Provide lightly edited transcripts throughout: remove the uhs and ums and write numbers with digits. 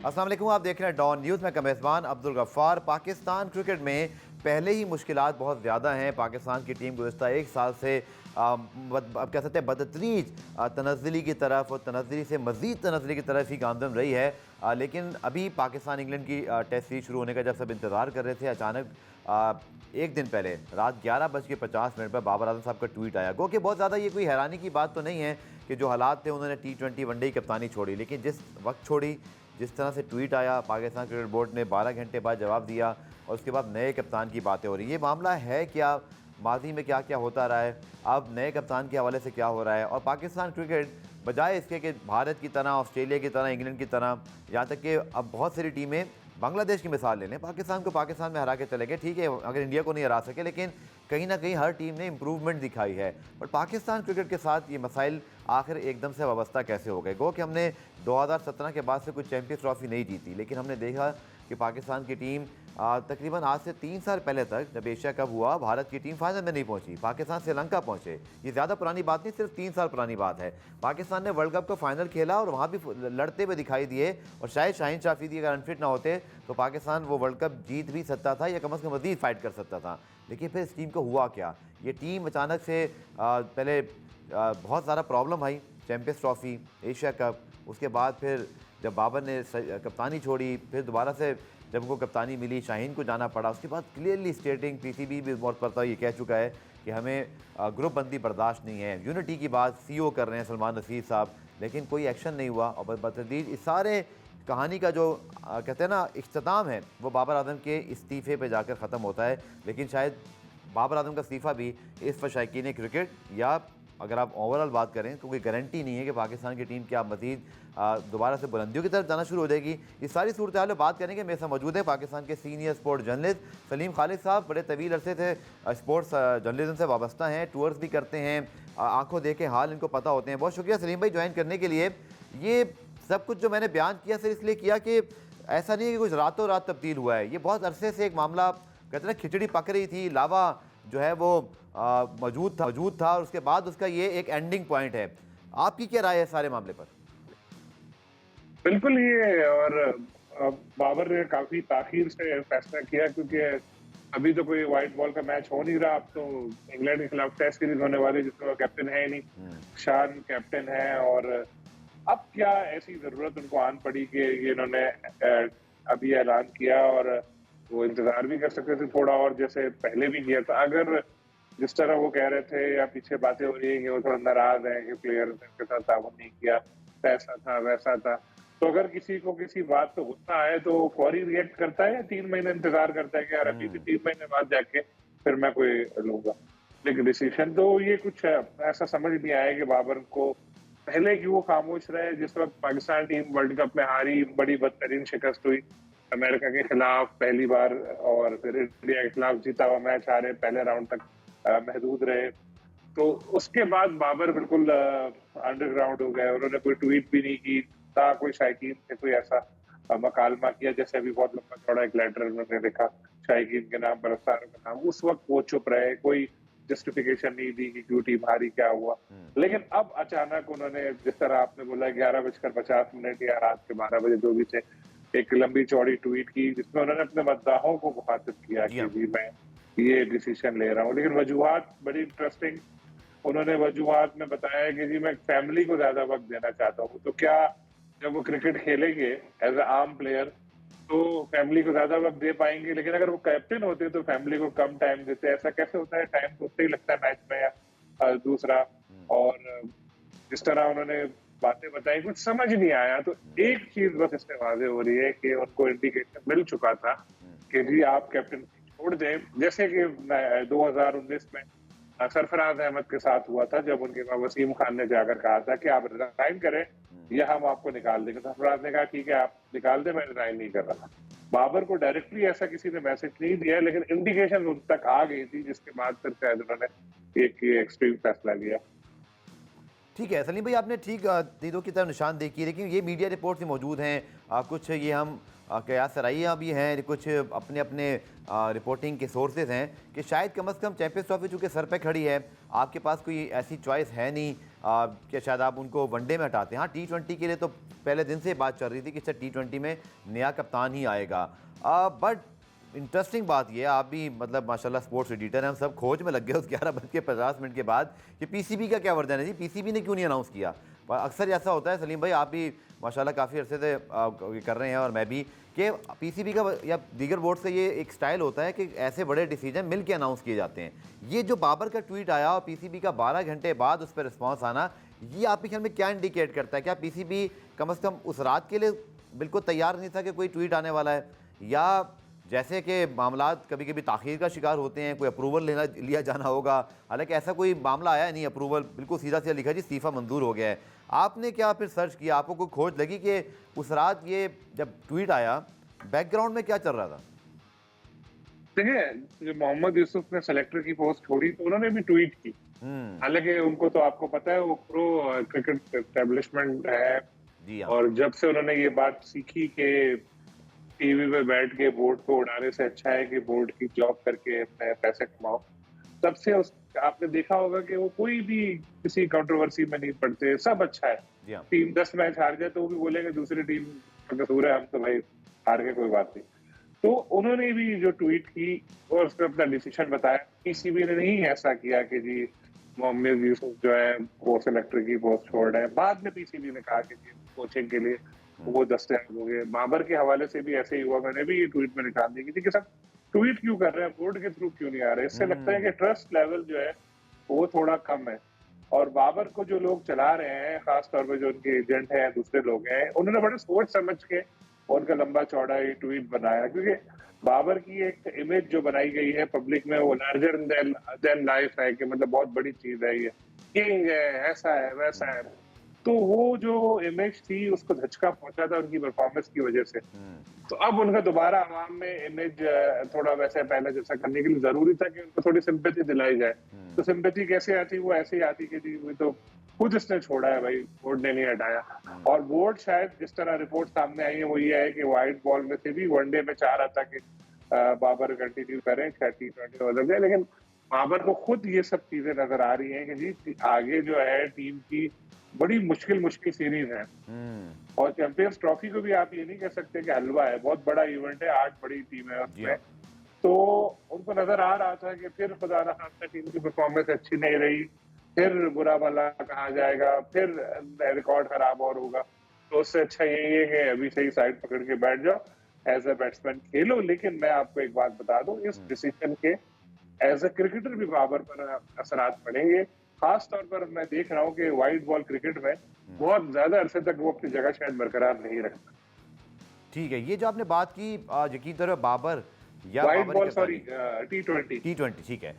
अस्सलाम वालेकुम, आप देख रहे हैं डॉन न्यूज़ में मेज़बान अब्दुल गफ्फार। पाकिस्तान क्रिकेट में पहले ही मुश्किलात बहुत ज़्यादा हैं। पाकिस्तान की टीम गुज़श्ता एक साल से अब कह सकते हैं बदतरीज तनज़्ज़ुली की तरफ और तनज़्ज़ुली से मज़ीद तनज़्ज़ुली की तरफ ही गामज़न रही है। लेकिन अभी पाकिस्तान इंग्लैंड की टेस्ट सीरीज़ शुरू होने का जब सब इंतज़ार कर रहे थे, अचानक एक दिन पहले रात 11:50 पर बाबर आजम साहब का ट्वीट आया। गो कि बहुत ज़्यादा ये कोई हैरानी की बात तो नहीं है कि जो हालात थे उन्होंने T20 वनडे की कप्तानी छोड़ी, लेकिन जिस वक्त छोड़ी, जिस तरह से ट्वीट आया, पाकिस्तान क्रिकेट बोर्ड ने 12 घंटे बाद जवाब दिया और उसके बाद नए कप्तान की बातें हो रही। ये मामला है क्या? माजी में क्या क्या होता रहा है, अब नए कप्तान के हवाले से क्या हो रहा है? और पाकिस्तान क्रिकेट बजाय इसके कि भारत की तरह, ऑस्ट्रेलिया की तरह, इंग्लैंड की तरह, यहाँ तक कि अब बहुत सारी टीमें, बांग्लादेश की मिसाल ले लें, पाकिस्तान को पाकिस्तान में हरा के चले गए, ठीक है, अगर इंडिया को नहीं हरा सके, लेकिन कहीं ना कहीं हर टीम ने इंप्रूवमेंट दिखाई है। पर पाकिस्तान क्रिकेट के साथ ये मसाइल आखिर एकदम से वाबस्ता कैसे हो गए? गो कि हमने 2017 के बाद से कोई चैंपियंस ट्रॉफी नहीं जीती, लेकिन हमने देखा कि पाकिस्तान की टीम तकरीबन आज से 3 साल पहले तक जब एशिया कप हुआ, भारत की टीम फाइनल में नहीं पहुंची, पाकिस्तान श्रीलंका पहुंचे। ये ज़्यादा पुरानी बात नहीं, सिर्फ 3 साल पुरानी बात है। पाकिस्तान ने वर्ल्ड कप का फाइनल खेला और वहाँ भी लड़ते हुए दिखाई दिए, और शायद शाहीन शाह अफरीदी अगर अनफिट ना होते तो पाकिस्तान वो वर्ल्ड कप जीत भी सकता था या कम अज़ कम मज़ीद फाइट कर सकता था। लेकिन फिर इस टीम को हुआ क्या? ये टीम अचानक से पहले बहुत ज़्यादा प्रॉब्लम आई, चैंपियंस ट्रॉफी, एशिया कप, उसके बाद फिर जब बाबर ने कप्तानी छोड़ी, फिर दोबारा से जब उनको कप्तानी मिली, शाहीन को जाना पड़ा। उसके बाद क्लियरली स्टेटिंग, पीसीबी भी बहुत पड़ता ये कह चुका है कि हमें ग्रुप बंदी बर्दाश्त नहीं है। यूनिटी की बात सीईओ कर रहे हैं सलमान नसीर साहब, लेकिन कोई एक्शन नहीं हुआ। और बतदरीज इस सारे कहानी का जो कहते हैं ना इख्तिताम है, वो बाबर आजम के इस्तीफ़े पे जाकर ख़त्म होता है। लेकिन शायद बाबर आजम का इस्तीफ़ा भी इस वक्त शायकीन क्रिकेट, या अगर आप ओवरऑल बात करें तो कोई गारंटी नहीं है कि पाकिस्तान की टीम क्या मज़ीद दोबारा से बुलंदियों की तरफ जाना शुरू हो जाएगी। इस सारी सूरत हाल में बात करेंगे। मेरे साथ मौजूद है पाकिस्तान के senior sports journalist Salim Khalid साहब। बड़े तवील अरसे से स्पोर्ट्स जर्नलिज्म से वाबस्ता हैं, टूर्स भी करते हैं, आंखों देखे हाल इनको पता होते हैं। बहुत शुक्रिया सलीम भाई ज्वाइन करने के लिए। ये सब कुछ जो मैंने बयान किया सिर्फ इसलिए किया कि ऐसा नहीं है कि कुछ रातों रात तब्दील हुआ है। ये बहुत अरसे से एक मामला, कहते हैं खिचड़ी पक रही थी, लावा जो है वो मौजूद था और उसके बाद उसका ये एक एंडिंग पॉइंट है। आपकी क्या राय है सारे मामले पर? बिल्कुल, ये और बाबर ने काफी ताखीर से फैसला किया, क्योंकि अभी तो कोई व्हाइट बॉल का मैच हो नहीं रहा। अब तो इंग्लैंड के खिलाफ टेस्ट सीरीज होने वाली, जिसमें वो कैप्टन है ही नहीं, शान कैप्टन है। और अब क्या ऐसी जरूरत उनको आन पड़ी कि ये इन्होंने अभी ऐलान किया, और वो इंतजार भी कर सकते थे थोड़ा, और जैसे पहले भी किया था। अगर जिस तरह वो कह रहे थे या पीछे बातें हो रही है कि वो थोड़ा नाराज है कि प्लेयर ने उनके साथ ताउन नहीं किया, ऐसा था वैसा था, तो अगर किसी को किसी बात पे गुस्सा आए तो फौरी रिएक्ट करता है या 3 महीने इंतजार करता है कि यार अभी भी 3 महीने बाद जाके फिर मैं कोई लूंगा लेकिन डिसीजन? तो ये कुछ ऐसा समझ नहीं आया कि बाबर को पहले क्यों वो खामोश रहे। जिस वक्त पाकिस्तान टीम वर्ल्ड कप में हारी, बड़ी बदतरीन शिकस्त हुई अमेरिका के खिलाफ पहली बार, और फिर इंडिया के खिलाफ जीता हुआ मैच हारे, पहले राउंड तक महदूद रहे, तो उसके बाद बाबर बिल्कुल अंडरग्राउंड हो गए। उन्होंने कोई ट्वीट भी नहीं की, ना कोई शायकीन से कोई ऐसा मकालमा किया। जैसे अभी बहुत लंबा चौड़ा एक लेटर उन्होंने लिखा शायकीन के नाम पर, अफसारों के नाम, उस वक्त वो चुप रहे, कोई जस्टिफिकेशन नहीं दी कि क्यों टीम हारी, क्या हुआ। लेकिन अब अचानक उन्होंने, जिस तरह आपने बोला, 11:50 या रात के 12 बजे जो भी थे, एक लंबी चौड़ी ट्वीट की जिसमें उन्होंने अपने मद्दाहों को मुखातिब किया कि जी मैं ये डिसीजन ले रहा हूँ। लेकिन वजूहात बड़ी इंटरेस्टिंग, उन्होंने वजूहात में बताया कि जी मैं फैमिली को ज्यादा वक्त देना चाहता हूँ। तो क्या जब वो क्रिकेट खेलेंगे एज अ आर्म प्लेयर तो फैमिली को ज्यादा वक्त दे पाएंगे, लेकिन अगर वो कैप्टन होते तो फैमिली को कम टाइम देते? ऐसा कैसे होता है? टाइम तो उतना ही लगता है मैच में या दूसरा। और जिस तरह उन्होंने बातें बताई कुछ समझ नहीं आया। तो एक चीज बस इसमें वाजे हो रही है कि उनको इंडिकेशन मिल चुका था कि जी आप कैप्टन छोड़ दें, जैसे कि 2019 में सरफराज अहमद के साथ हुआ था, जब उनके पास वसीम खान ने जाकर कहा था कि आप रिजाइन करें या हम आपको निकाल देंगे। सरफराज ने कहा ठीक है आप निकाल दें, मैं रिजाइन नहीं कर रहा। बाबर को डायरेक्टली ऐसा किसी ने मैसेज नहीं दिया, लेकिन इंडिकेशन उन तक आ गई थी, जिसके बाद फिर शायद उन्होंने एक एक्सट्रीम फैसला लिया। ठीक है सलीम भाई, आपने ठीक तीरों की तरफ निशानदेही की, लेकिन ये मीडिया रिपोर्ट्स भी मौजूद हैं, कुछ ये हम कयास सराइयाँ भी हैं, कुछ अपने अपने रिपोर्टिंग के सोर्सेज हैं कि शायद कम अज़ कम चैंपियंस ट्रॉफी चूँकि सर पे खड़ी है, आपके पास कोई ऐसी चॉइस है नहीं कि शायद आप उनको वनडे में हटाते हैं। हाँ, T20 के लिए तो पहले दिन से ये बात चल रही थी कि अच्छा T20 में नया कप्तान ही आएगा। बट इंटरेस्टिंग बात ये है, आप भी मतलब माशाल्लाह स्पोर्ट्स एडिटर हैं, हम सब खोज में लग गए उस 11:50 के बाद कि पीसीबी का क्या वर्जन है जी, पीसीबी ने क्यों नहीं अनाउंस किया। पर अक्सर ऐसा होता है सलीम भाई, आप भी माशाल्लाह काफ़ी अरसे से कर रहे हैं और मैं भी, कि पीसीबी का या दीगर बोर्ड से ये एक स्टाइल होता है कि ऐसे बड़े डिसीजन मिल के अनाउंस किए जाते हैं। ये जो बाबर का ट्वीट आया और पीसीबी का 12 घंटे बाद उस पर रिस्पॉन्स आना, ये आपके ख्याल में क्या इंडिकेट करता है? क्या पीसीबी कम से कम उस रात के लिए बिल्कुल तैयार नहीं था कि कोई ट्वीट आने वाला है, या जैसे कि मामलात कभी कभी ताख़ीर का शिकार होते हैं, कोई अप्रूवल लिया जाना होगा, हालांकि ऐसा कोई मामला आया नहीं, अप्रूवल बिल्कुल सीधा सीधा लिखा जी इस्तीफ़ा मंजूर हो गया है। आपने क्या फिर सर्च किया, आपको कोई खोज लगी कि उस रात ये जब ट्वीट आया बैकग्राउंड में क्या चल रहा था? देखिए, जो मोहम्मद यूसुफ ने सेलेक्टर की पोस्ट छोड़ी तो उन्होंने भी ट्वीट की। हालांकि उनको तो आपको पता है वो प्रो क्रिकेट एस्टेब्लिशमेंट है, जी हाँ। और जब से उन्होंने ये बात सीखी कि टीवी पे बैठ के बोर्ड को उड़ाने से अच्छा है कि बोर्ड की जॉब करके अपने पैसे कमाओ, तब से उस आपने देखा होगा कि वो कोई भी किसी कंट्रोवर्सी में नहीं पड़ते, सब अच्छा है। जी हाँ। टीम 10 मैच हार जाए तो वो भी बोलेंगे दूसरी टीम का कसूर है, हम तो भाई हार गए, कोई बात नहीं। तो उन्होंने भी जो ट्वीट की और उसमें अपना डिसीजन बताया। पीसीबी ने नहीं ऐसा किया कि जी मोहम्मद यूसुफ जो है वो सेलेक्टर की पोस्ट छोड़ रहे हैं। बाद में पीसीबी ने कहा कि जी कोचिंग के लिए वो दस्तयाब हो गए। बाबर के हवाले से भी ऐसे ही हुआ, मैंने भी ये ट्वीट में निकाल दी कि जी सब ट्वीट क्यों कर रहे हैं, बोर्ड के थ्रू क्यों नहीं आ रहे। इससे लगता है कि ट्रस्ट लेवल जो है वो थोड़ा कम है। और बाबर को जो लोग चला रहे हैं, खासतौर पर जो उनके एजेंट हैं, दूसरे लोग हैं, उन्होंने बड़े सोच समझ के उनका लंबा चौड़ा ये ट्वीट बनाया, क्योंकि बाबर की एक इमेज जो बनाई गई है पब्लिक में वो लार्जर देन लाइफ है कि मतलब बहुत बड़ी चीज है, ये किंग है, ऐसा है वैसा है। तो वो जो इमेज थी उसको धचका पहुंचा था उनकी परफॉर्मेंस की वजह से। तो अब उनका दोबारा आवाम में इमेज थोड़ा वैसे पहले जैसा करने के लिए जरूरी था कि उनको थोड़ी सिंपैथी दिलाई जाए। तो सिंपैथी कैसे आती, वो ऐसे ही आती कि जी वो तो खुद इसने छोड़ा है भाई, बोर्ड ने नहीं हटाया। और बोर्ड शायद जिस तरह रिपोर्ट सामने आई है वो ये है कि व्हाइट बॉल में से भी वनडे में चाह रहा था कि बाबर कंटिन्यू करें, T20 बदल जाए, लेकिन बाबर को खुद ये सब चीजें नजर आ रही हैं कि जी आगे जो है टीम की बड़ी मुश्किल सीरीज है। और चैंपियंस ट्रॉफी को भी आप ये नहीं कह सकते कि हलवा है, बहुत बड़ा इवेंट है, 8 बड़ी टीम है उसमें। तो उनको नजर आ रहा था कि फिर खुदा न खास्ता टीम की परफॉर्मेंस अच्छी नहीं रही, फिर बुरा भला कहा जाएगा, फिर रिकॉर्ड खराब और होगा। तो उससे अच्छा यही है कि अभी से ही साइड पकड़ के बैठ जाओ, एज ए बैट्समैन खेलो। लेकिन मैं आपको एक बात बता दूं, इस डिसीजन के एज ए क्रिकेटर भी बाबर पर असरात पड़ेंगे। खास तौर पर मैं देख रहा हूं कि व्हाइट बॉल क्रिकेट में बहुत ज्यादा अरसे तक वो अपनी जगह शायद बरकरार नहीं रखता। ठीक है, ये जो आपने बात की यकीन करो बाबर या व्हाइट बाबर बॉल, ही सॉरी, T20 ठीक है।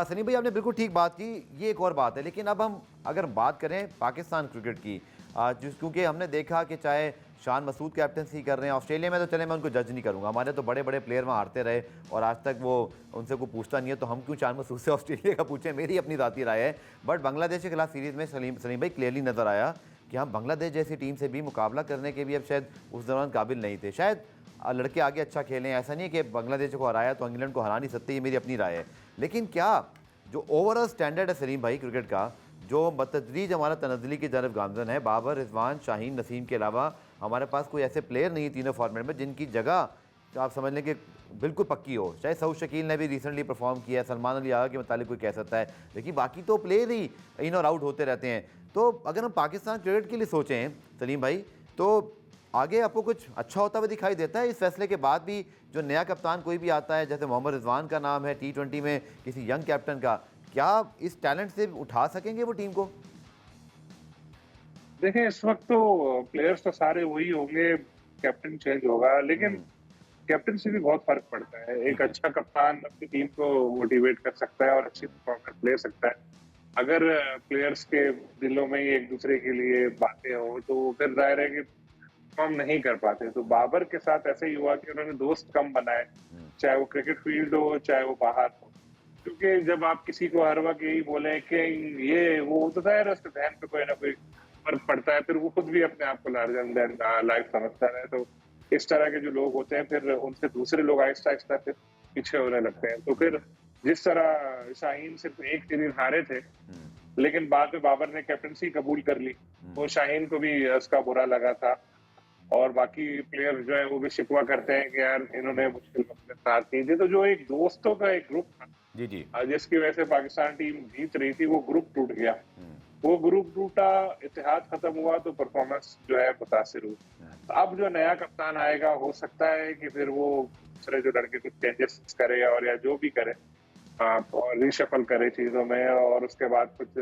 सनी भाई आपने बिल्कुल ठीक बात की, ये एक और बात है। लेकिन अब हम अगर बात करें पाकिस्तान क्रिकेट की, क्योंकि हमने देखा कि चाहे शान मसूद कैप्टनसी कर रहे हैं ऑस्ट्रेलिया में, तो चले मैं उनको जज नहीं करूंगा, हमारे तो बड़े बड़े प्लेयर वहाँ हारते रहे और आज तक वो उनसे कोई पूछता नहीं है, तो हम क्यों शान मसूद से ऑस्ट्रेलिया का पूछें, मेरी अपनी ज़ाती राय है। बट बांग्लादेश के खिलाफ सीरीज़ में सलीम भाई क्लियरली नज़र आया कि हम बांग्लादेश जैसी टीम से भी मुकाबला करने के भी अब शायद उस दौरान काबिल नहीं थे। शायद लड़के आगे अच्छा खेलें, ऐसा नहीं है कि बांग्लादेश को हराया तो इंग्लैंड को हरा नहीं सकते, ये मेरी अपनी राय है। लेकिन क्या जो ओवरऑल स्टैंडर्ड है सलीम भाई क्रिकेट का, जो बतदरीज हमारा तनज़्ज़ुली की तरफ गामज़न है, बाबर, रिजवान, शाहीन, नसीम के अलावा हमारे पास कोई ऐसे प्लेयर नहीं तीनों फॉर्मेट में जिनकी जगह तो आप समझ लें कि बिल्कुल पक्की हो। चाहे सऊद शकील ने भी रिसेंटली परफॉर्म किया है, सलमान अली आगा के मुतालिक कोई कह सकता है, लेकिन बाकी तो प्लेयर ही इन और आउट होते रहते हैं। तो अगर हम पाकिस्तान क्रिकेट के लिए सोचें सलीम भाई, तो आगे आपको कुछ अच्छा होता हुआ दिखाई देता है इस फैसले के बाद भी? जो नया कप्तान कोई भी आता है, जैसे मोहम्मद रिजवान का नाम है T20 में किसी यंग कैप्टन का, क्या इस टैलेंट से उठा सकेंगे वो टीम को? देखें, इस वक्त तो प्लेयर्स तो सारे वही होंगे, कैप्टन चेंज होगा, लेकिन कैप्टन से भी बहुत फर्क पड़ता है। एक अच्छा कप्तान अपनी टीम को मोटिवेट कर सकता है और अच्छी परफॉर्मेंस ले सकता है। अगर प्लेयर्स के दिलों में ही एक दूसरे के लिए बातें हो तो फिर जाहिर है कि हम नहीं कर पाते। तो बाबर के साथ ऐसे ही हुआ कि उन्होंने दोस्त कम बनाए, चाहे वो क्रिकेट फील्ड हो चाहे वो बाहर हो। क्योंकि जब आप किसी को हर वक्त यही बोले कि ये वो, तो जाहिर है उसके ध्यान पे कोई ना कोई फर्क पड़ता है, फिर वो खुद भी अपने आप को लार्जर देन लाइफ समझता है। तो इस तरह के जो लोग होते हैं फिर उनसे दूसरे लोग आहिस्ता आहिस्ता फिर पीछे होने लगते हैं। तो फिर जिस तरह शाहीन सिर्फ एक सीरीज हारे थे, लेकिन बाद में बाबर ने कैप्टनसी कबूल कर ली, वो शाहीन को भी उसका बुरा लगा था। और बाकी प्लेयर जो है वो भी शिकवा करते हैं कि यार इन्होंने मुश्किल वक्त में साथ नहीं दी। तो जो एक दोस्तों का एक ग्रुप था जी जी। जिसकी वजह से पाकिस्तान टीम जीत रही थी, वो ग्रुप टूट गया। वो ग्रुप टूटा, इत्तेहाद खत्म हुआ तो परफॉर्मेंस जो है मुतासिर हुई। तो अब जो नया कप्तान आएगा हो सकता है कि फिर वो दूसरे जो लड़के कुछ चेंजेस करे और या जो भी करे और रिशफल करे चीजों में और उसके बाद कुछ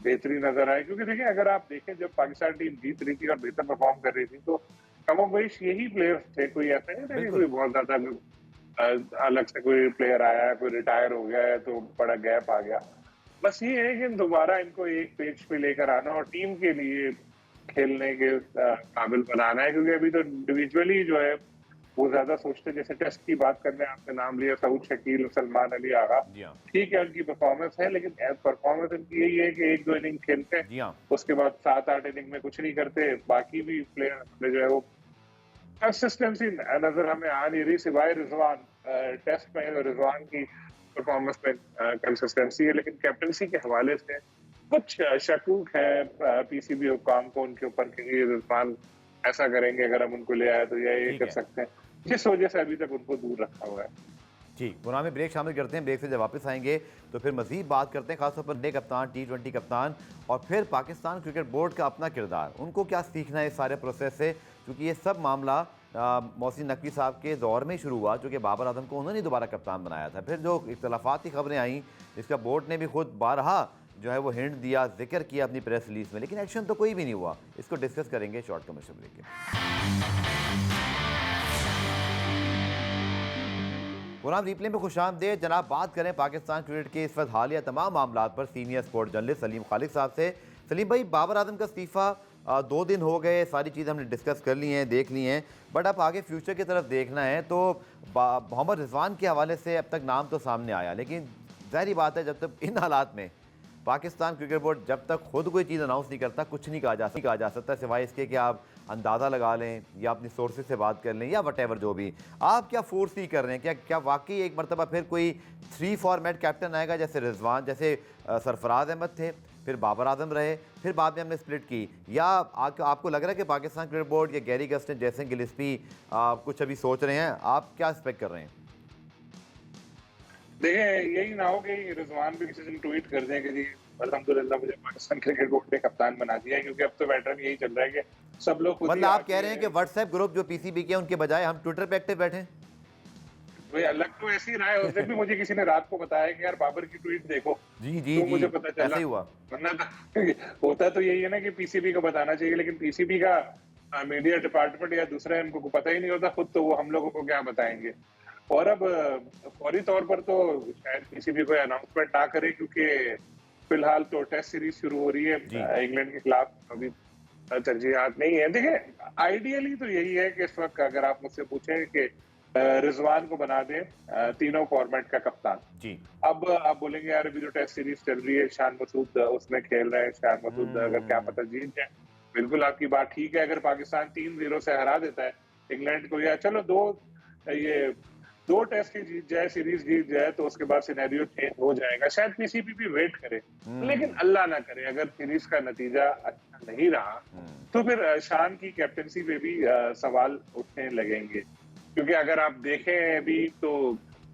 बेहतरी नजर आए। क्योंकि देखिए अगर आप देखें जब पाकिस्तान टीम जीत रही थी और बेहतर परफॉर्म कर रही थी तो कमोबेश यही प्लेयर्स थे, कोई ऐसा नहीं था कि कोई बहुत ज्यादा अलग से कोई प्लेयर आया है, कोई रिटायर हो गया है तो बड़ा गैप आ गया। बस ये है कि दोबारा इनको एक पेज पे लेकर आना और टीम के लिए खेलने के काबिल बनाना है। क्योंकि अभी तो इंडिविजुअली जो है वो ज्यादा सोचते हैं। जैसे टेस्ट की बात करने आपने नाम लिया, सऊद शकील, सलमान अली आगा, जी हाँ। ठीक है उनकी परफॉर्मेंस है, लेकिन परफॉर्मेंस उनकी यही है कि एक दो इनिंग खेलते हैं, जी हाँ। उसके बाद 7-8 इनिंग में कुछ नहीं करते। बाकी भी प्लेयर जो है वो कंसिस्टेंसी नजर हमें आ नहीं रही, सिवाय रिजवान। टेस्ट में रिजवान की परफॉर्मेंस में कंसिस्टेंसी है, लेकिन कैप्टनसी के हवाले से कुछ शकूक है पीसीबी हुकाम को उनके ऊपर कि ये रिजवान ऐसा करेंगे अगर हम उनको ले आए तो ये ठीक कर है। सकते हैं, जिस वजह से अभी तक उनको दूर रखा हुआ है। ठीक, प्रोग्राम में ब्रेक शामिल करते हैं। ब्रेक से जब वापस आएंगे तो फिर मजीद बात करते हैं, खासतौर पर नए कप्तान, T20 कप्तान और फिर पाकिस्तान क्रिकेट बोर्ड का अपना किरदार, उनको क्या सीखना है इस सारे प्रोसेस से। क्योंकि ये सब मामला मोहसिन नकवी साहब के दौर में ही शुरू हुआ, क्योंकि बाबर आजम को उन्होंने दोबारा कप्तान बनाया था। फिर जो इख्तलाफात की खबरें आईं, इसका बोर्ड ने भी खुद बारहा जो है वो हिंट दिया, जिक्र किया अपनी प्रेस रिलीज में, लेकिन एक्शन तो कोई भी नहीं हुआ। इसको डिस्कस करेंगे शॉर्ट कमर्शियल ब्रेक के। प्रोग्राम रिप्ले में खुशामदीद जनाब। बात करें पाकिस्तान क्रिकेट के इस वक्त हालिया तमाम मामला पर senior sport journalist Salim Khalid साहब से। सलीम भाई, बाबर आजम का इस्तीफ़ा 2 दिन हो गए, सारी चीज़ें हमने डिस्कस कर ली हैं, देख ली हैं, बट अब आगे फ्यूचर की तरफ देखना है तो मोहम्मद रिजवान के हवाले से अब तक नाम तो सामने आया, लेकिन ज़ाहिर बात है जब तक इन हालात में पाकिस्तान क्रिकेट बोर्ड जब तक खुद कोई चीज़ अनाउंस नहीं करता, कुछ नहीं कहा जा सकता सिवाय इसके कि आप अंदाज़ा लगा लें या अपनी सोर्सेज से बात कर लें या वटेवर जो भी। आप क्या फोर्स ही कर रहे हैं, क्या वाकई एक मरतबा फिर कोई 3 फॉर्मेट कैप्टन आएगा, जैसे रिजवान, जैसे सरफराज अहमद थे, फिर बाबर आजम रहे, फिर बाद में हमने स्प्लिट की, या आपको लग रहा है कि पाकिस्तान क्रिकेट बोर्ड या गैरी गस्टिन, जैसे गिलिस्पी कुछ अभी सोच रहे हैं, आप क्या एक्सपेक्ट कर रहे हैं? देखिए यही ना हो कि रिजवान भी किसी दिन ट्वीट कर दें कि जी अल्हम्दुलिल्लाह मुझे पाकिस्तान क्रिकेट बोर्ड ने कप्तान बना दिया है। क्योंकि अब तो पैटर्न यही चल रहा है कि सब लोग मतलब आप कह रहे हैं कि व्हाट्सएप ग्रुप जो पीसीबी के उनके बजाय हम ट्विटर पे एक्टिव बैठे? भाई अलग तो ऐसी रहा है। उस दिन भी मुझे किसी ने रात को बताया कि यार बाबर की ट्वीट देखो, जी जी तो जी, मुझे पता चला। ऐसे ही हुआ। वरना तो होता तो यही है ना कि पीसीबी को बताना चाहिए, लेकिन पीसीबी का मीडिया डिपार्टमेंट या दूसरे इनको पता ही नहीं होता खुद, तो वो हम लोगों को क्या बताएंगे। और अब फौरी तौर पर तो शायद पीसीबी कोई अनाउंसमेंट ना करे, क्योंकि फिलहाल तो टेस्ट सीरीज शुरू हो रही है इंग्लैंड के खिलाफ, अभी तरजीहात नहीं है। देखिए आइडियली तो यही है कि इस वक्त अगर आप मुझसे पूछें कि रिजवान को बना दें तीनों फॉर्मेट का कप्तान। जी। अब आप बोलेंगे यार अभी जो टेस्ट सीरीज चल रही है, शान मसूद उसमें खेल रहे हैं, शान मसूद अगर क्या पता जीत जाए। बिल्कुल आपकी बात ठीक है। अगर पाकिस्तान 3-0 से हरा देता है इंग्लैंड को, या चलो दो टेस्ट ही जीत जाए, सीरीज जीत जाए, तो उसके बाद सिनेरियो चेंज हो जाएगा। शायद पीसीबी भी वेट करे, लेकिन अल्लाह ना करे अगर सीरीज का नतीजा अच्छा नहीं रहा तो फिर शान की कैप्टनसी पे भी सवाल उठने लगेंगे। क्योंकि अगर आप देखें अभी तो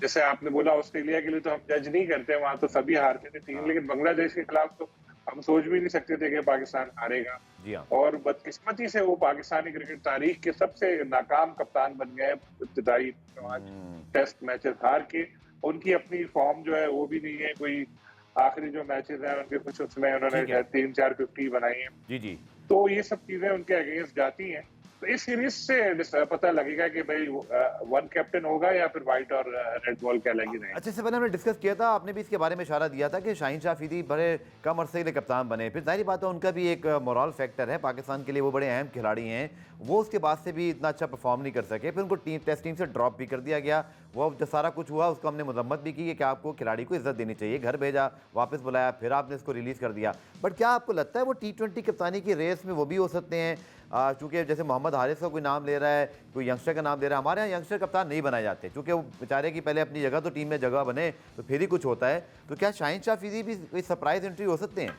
जैसे आपने बोला ऑस्ट्रेलिया के लिए तो हम जज नहीं करते, वहां तो सभी हारते थे टीम, लेकिन बांग्लादेश के खिलाफ तो हम सोच भी नहीं सकते थे कि पाकिस्तान हारेगा। जी हाँ। और बदकिस्मती से वो पाकिस्तानी क्रिकेट तारीख के सबसे नाकाम कप्तान बन गए इब्तिदाई 5 टेस्ट मैचेस हार के। उनकी अपनी फॉर्म जो है वो भी नहीं है कोई। आखिरी जो मैचेस हैं उनके कुछ उसमें उन्होंने 3-4 50 बनाई है। जी जी। तो ये सब चीजें उनके अगेंस्ट जाती हैं। तो इस सीरीज से पता लगेगा कि भाई वन कैप्टन होगा या फिर व्हाइट और रेड बॉल क्या लगी रहेंगे। अच्छा, इससे पहले हमने डिस्कस किया था, आपने भी इसके बारे में इशारा दिया था कि शाहीन शाह अफरीदी बड़े कम अरसे के लिए कप्तान बने, फिर जाहिर बात है उनका भी एक मोरल फैक्टर है पाकिस्तान के लिए, वो बड़े अहम खिलाड़ी हैं, वो उसके बाद से भी इतना अच्छा परफॉर्म नहीं कर सके, फिर उनको टेस्ट टीम से ड्रॉप भी कर दिया गया। वो जो सारा कुछ हुआ उसको हमने मजम्मत भी की कि आपको खिलाड़ी को इज्जत देनी चाहिए, घर भेजा, वापस बुलाया, फिर आपने इसको रिलीज़ कर दिया। बट क्या आपको लगता है वो T20 कप्तानी की रेस में वो भी हो सकते हैं? चूँकि जैसे मोहम्मद हारिस का कोई नाम ले रहा है, कोई यंगस्टर का नाम ले रहा है, हमारे यहाँ यंगस्टर कप्तान नहीं बनाए जाते, क्योंकि वो बेचारे की पहले अपनी जगह तो टीम में जगह बने तो फिर ही कुछ होता है। तो क्या शाहीन शाह अफरीदी भी कोई सरप्राइज एंट्री हो सकते हैं?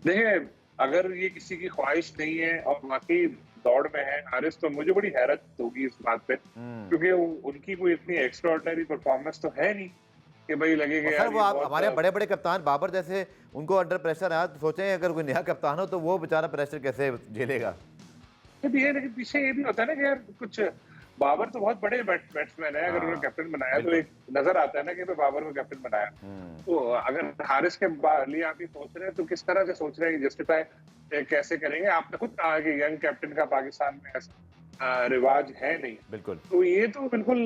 देखिए अगर ये किसी की ख्वाहिश नहीं है और वाकई दौड़ में है हारिस, तो मुझे बड़ी हैरत होगी इस बात पे, क्योंकि उनकी कोई इतनी एक्स्ट्राऑर्डिनरी परफॉर्मेंस तो है नहीं कि भाई लगेगा और सर यार वो ये आप बहुत हमारे बड़े बड़े कप्तान बाबर जैसे उनको अंडर प्रेशर आया, तो सोचें अगर कोई नया कप्तान हो तो वो बेचारा प्रेशर कैसे झेलेगा। भी है, लेकिन पीछे ये भी होता है ना कि यार कुछ बाबर तो बहुत बड़े बैट्समैन है, अगर उन्हें हाँ कैप्टन बनाया तो बिल्कुल। एक नजर आता है ना कि बाबर को कैप्टन बनाया। तो अगर हारिस के लिए आप ये सोच रहे हैं तो किस तरह से सोच रहे हैं, जस्टिफाई कैसे करेंगे? आपने खुद कहा कि यंग कैप्टन का पाकिस्तान में ऐसा रिवाज है नहीं। बिल्कुल। तो ये तो बिल्कुल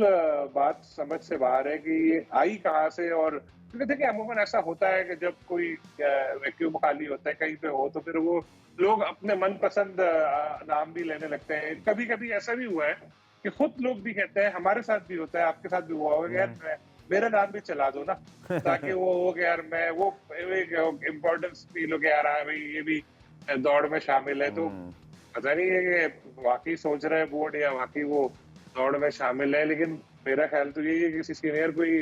बात समझ से बाहर है कि ये आई कहाँ से। और क्योंकि देखिए अमूमन ऐसा होता है कि जब कोई वैक्यूम खाली होता है कहीं पे हो तो फिर वो लोग अपने मनपसंद नाम भी लेने लगते हैं। कभी कभी ऐसा भी हुआ है कि खुद लोग भी कहते हैं, हमारे साथ भी होता है, आपके साथ भी हुआ होगा, यार मेरा नाम भी चला दो ना, ताकि वो हो कि यार मैं वो एक इम्पोर्टेंस फील हो गया, यार भाई ये भी दौड़ में शामिल है। तो पता नहीं है कि वाकई सोच रहे हैं बोर्ड या वाकई वो दौड़ में शामिल है, लेकिन मेरा ख्याल तो यही है कि किसी सीनियर को ही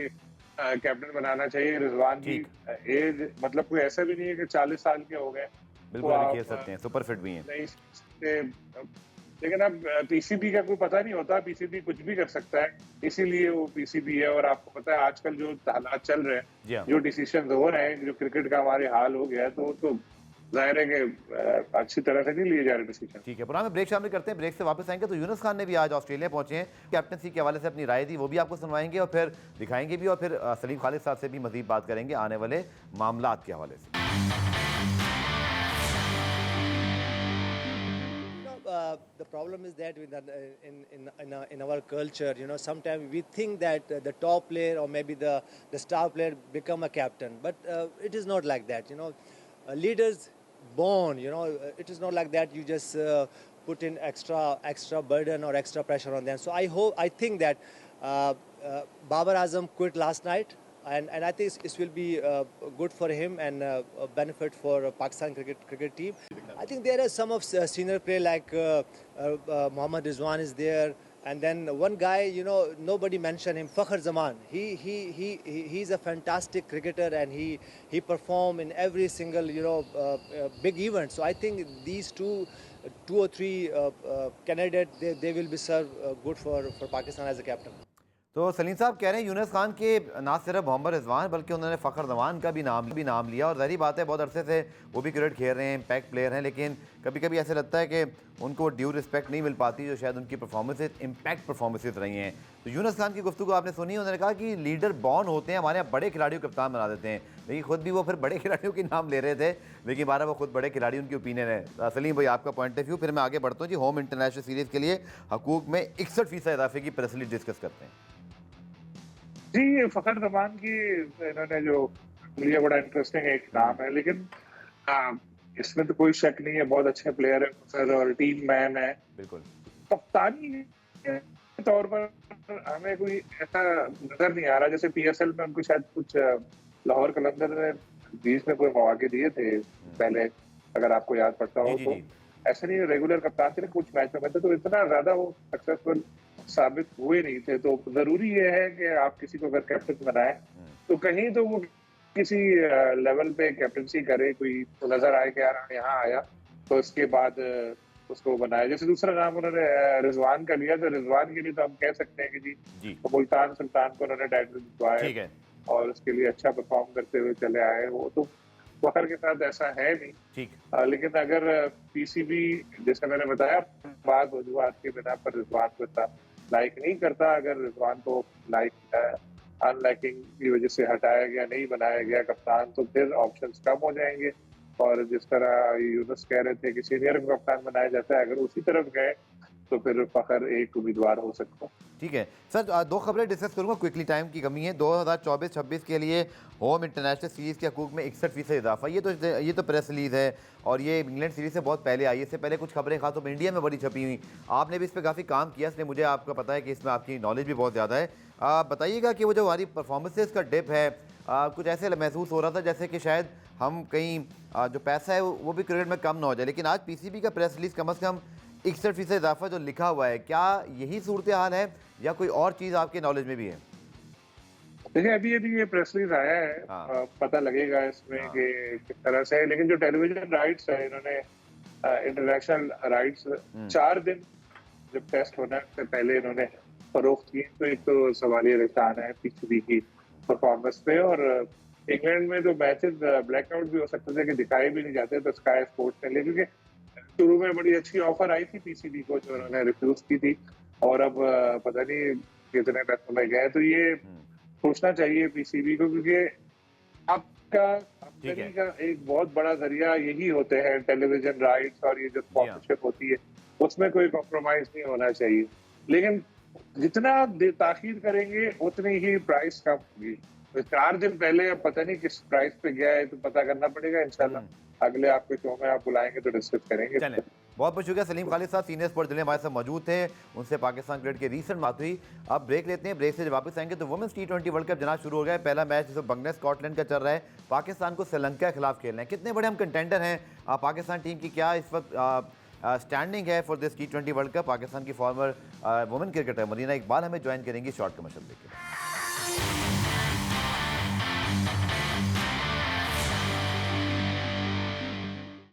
कैप्टन बनाना चाहिए। रिजवान की ठीक। एज मतलब कोई ऐसा भी नहीं है कि 40 साल के हो गए तो बिल्कुल अभी खेल आप सकते हैं, सुपर फिट भी हैं। नहीं सकते। लेकिन अब पीसीबी का कोई पता नहीं होता, पीसीबी कुछ भी कर सकता है, इसीलिए वो पीसीबी है। और आपको पता है आजकल जो हालात चल रहे जी हैं, हाँ। जो डिसीजन हो रहे हैं, जो क्रिकेट का हमारे हाल हो गया है, तो जाहिर है कि अच्छी तरह से नहीं लिए जा रहे डिसीजन। ठीक है, पुराना में ब्रेक शामिल करते हैं, ब्रेक से वापस आएंगे तो यूनुस खान ने भी आज ऑस्ट्रेलिया पहुंचे हैं, कैप्टनसी के हवाले से अपनी राय दी, वो भी आपको सुनवाएंगे और फिर दिखाएंगे भी, और फिर सलीम खालिद साहब से भी मजीद बात करेंगे आने वाले मामलात के हवाले से। The problem is that in our culture, you know, sometimes we think that the top player or maybe the star player become a captain, but it is not like that. You know, leaders born. You know, it is not like that. You just put in extra burden or extra pressure on them. So I think that Babar Azam quit last night. And I think it will be good for him and a benefit for Pakistan cricket team. I think there are some of senior player like Mohammad Rizwan is there, and then one guy, you know, nobody mentioned him, Fakhar Zaman. He's a fantastic cricketer and he perform in every single, you know, big event. So I think these two or three candidates they will be served good for Pakistan as a captain. तो सलीम साहब कह रहे हैं यूनुस खान के ना सिर्फ मोहम्मद रिजवान बल्कि उन्होंने फ़खर जमान का भी नाम लिया, और ज़ाहिर बात है बहुत अरसे से वो भी क्रिकेट खेल रहे हैं, इम्पैक्ट प्लेयर हैं, लेकिन कभी कभी ऐसे लगता है कि उनको ड्यू रिस्पेक्ट नहीं मिल पाती जो शायद उनकी परफॉर्मेंसेज इम्पैक्ट परफॉर्मेंसेज रही हैं। तो यूनुस खान की गुफ्तगू आपने सुनी, उन्होंने कहा कि लीडर बॉर्न होते हैं, हमारे यहाँ बड़े खिलाड़ियों को कप्तान बना देते हैं, लेकिन खुद भी वो फिर बड़े खिलाड़ियों के नाम ले रहे थे, लेकिन बारह वो खुद बड़े खिलाड़ी, उनकी ओपिनियन है। सलीम भाई आपका पॉइंट ऑफ व्यू, फिर मैं आगे बढ़ता हूँ जी। होम इंटरनेशनल सीरीज़ के लिए हकूक़ में 61% इजाफे की प्रेस रिलीज डिस्कस करते हैं जी। ये फखर जमान की इन्होंने जो लिया बड़ा इंटरेस्टिंग एक नाम है, लेकिन इसमें तो कोई शक नहीं है, बहुत अच्छे प्लेयर है फखर और टीम मैन है। बिल्कुल। कप्तानी के तौर पर हमें कोई ऐसा नजर नहीं आ रहा, जैसे पीएसएल में उनको शायद कुछ लाहौर कलंदर ने बीच में कोई मौके दिए थे पहले, अगर आपको याद पड़ता हो तो। ऐसे नहीं रेगुलर कप्तान थे, कुछ मैच में बनते तो इतना ज्यादा वो सक्सेसफुल साबित हुए नहीं थे। तो जरूरी ये है कि आप किसी को अगर कैप्टन बनाए तो कहीं तो वो किसी लेवल पे कैप्टनसी करे, कोई तो नजर आए कि यार यहाँ आया तो इसके बाद उसको बनाया। जैसे दूसरा नाम उन्होंने रिजवान का लिया, तो रिजवान के लिए तो हम कह सकते हैं कि जी तो मुल्तान सुल्तान को उन्होंने टाइटल जितवाया और उसके लिए अच्छा परफॉर्म करते हुए चले आए। वो तो फखर के साथ ऐसा है नहीं, ठीक। लेकिन अगर पीसीबी जैसे मैंने बताया बाद वजूहत के बिना पर रिजवान को इतना लाइक नहीं करता, अगर रिजवान को लाइक अनलाइकिंग की वजह से हटाया गया, नहीं बनाया गया कप्तान, तो फिर ऑप्शंस कम हो जाएंगे। और जिस तरह यूनुस कह रहे थे कि सीनियर को कप्तान बनाया जाता है, अगर उसी तरफ गए तो फिर फखर एक उम्मीदवार हो सकता है। ठीक है सर, दो खबरें डिस्कस करूंगा क्विकली, टाइम की कमी है। 2024-26 के लिए होम इंटरनेशनल सीरीज़ के हकूक़ में 61% इजाफा, ये तो प्रेस रिलीज़ है और ये इंग्लैंड सीरीज़ से बहुत पहले आई है। इससे पहले कुछ खबरें खासतौर पर इंडिया में बड़ी छपी हुई, आपने भी इस पर काफ़ी काम किया, इसलिए मुझे आपका पता है कि इसमें आपकी नॉलेज भी बहुत ज़्यादा है। बताइएगा कि वो जो हमारी परफॉर्मेंसेज का डिप है, कुछ ऐसे महसूस हो रहा था जैसे कि शायद हम कहीं जो पैसा है वो भी क्रिकेट में कम ना हो जाए, लेकिन आज पीसीबी का प्रेस रिलीज़ कम से कम 61% इजाफा जो लिखा हुआ है, क्या यही सूरत हाल है या कोई और चीज़ आपके नॉलेज में भी है? देखिए अभी ये प्रेस रिलीज आया है, पता लगेगा इसमें कि किस तरह से है, लेकिन जो टेलीविजन राइट्स है इन्होंने इंटरनेशनल राइट्स 4 दिन जब टेस्ट होना है उससे पहले इन्होंने फरोख्त की, तो एक तो सवालिया निशान है पीसीबी की परफॉर्मेंस पे। और इंग्लैंड में जो मैचेस ब्लैकआउट भी हो सकते थे कि दिखाए भी नहीं जाते, तो स्काई स्पोर्ट्स ने ले, क्योंकि शुरू में बड़ी अच्छी ऑफर आई थी पीसीबी को जो उन्होंने रिफ्यूज की थी, और अब पता नहीं कितने पैसों में गए। तो ये सोचना चाहिए पीसीबी को, क्योंकि आपका आमदनी का एक बहुत बड़ा जरिया यही होते हैं टेलीविजन राइट्स, और ये जो स्पॉन्सरशिप होती है उसमें कोई कॉम्प्रोमाइज नहीं होना चाहिए। लेकिन जितना ताखीर करेंगे उतनी ही प्राइस कम होगी। तो 4 दिन पहले अब पता नहीं किस प्राइस पे गया है, तो पता करना पड़ेगा। इंशाल्लाह अगले आपके शो में आप बुलाएंगे तो डिस्कस करेंगे। चलें, बहुत बहुत शुक्रिया सलीम खालिद साहब, सीनियर स्पोर्ट्स जर्नलिस्ट हमारे साथ मौजूद थे, उनसे पाकिस्तान क्रिकेट की रीसेंट बात हुई। अब ब्रेक लेते हैं, ब्रेक से जब वापस आएंगे तो वुमेन्स T20 वर्ल्ड कप जना शुरू हो गया है। पहला मैच जो बांग्लादेश स्कॉटलैंड का चल रहा है, पाकिस्तान को श्रीलंका के खिलाफ खेलना है। कितने बड़े हम कंटेंडर हैं, पाकिस्तान टीम की क्या इस वक्त स्टैंडिंग है for this T20 world cup. Pakistan की former women cricketer Marina Iqbal हमें ज्वाइन करेंगी शॉर्ट कमर्शियल ब्रेक के बाद।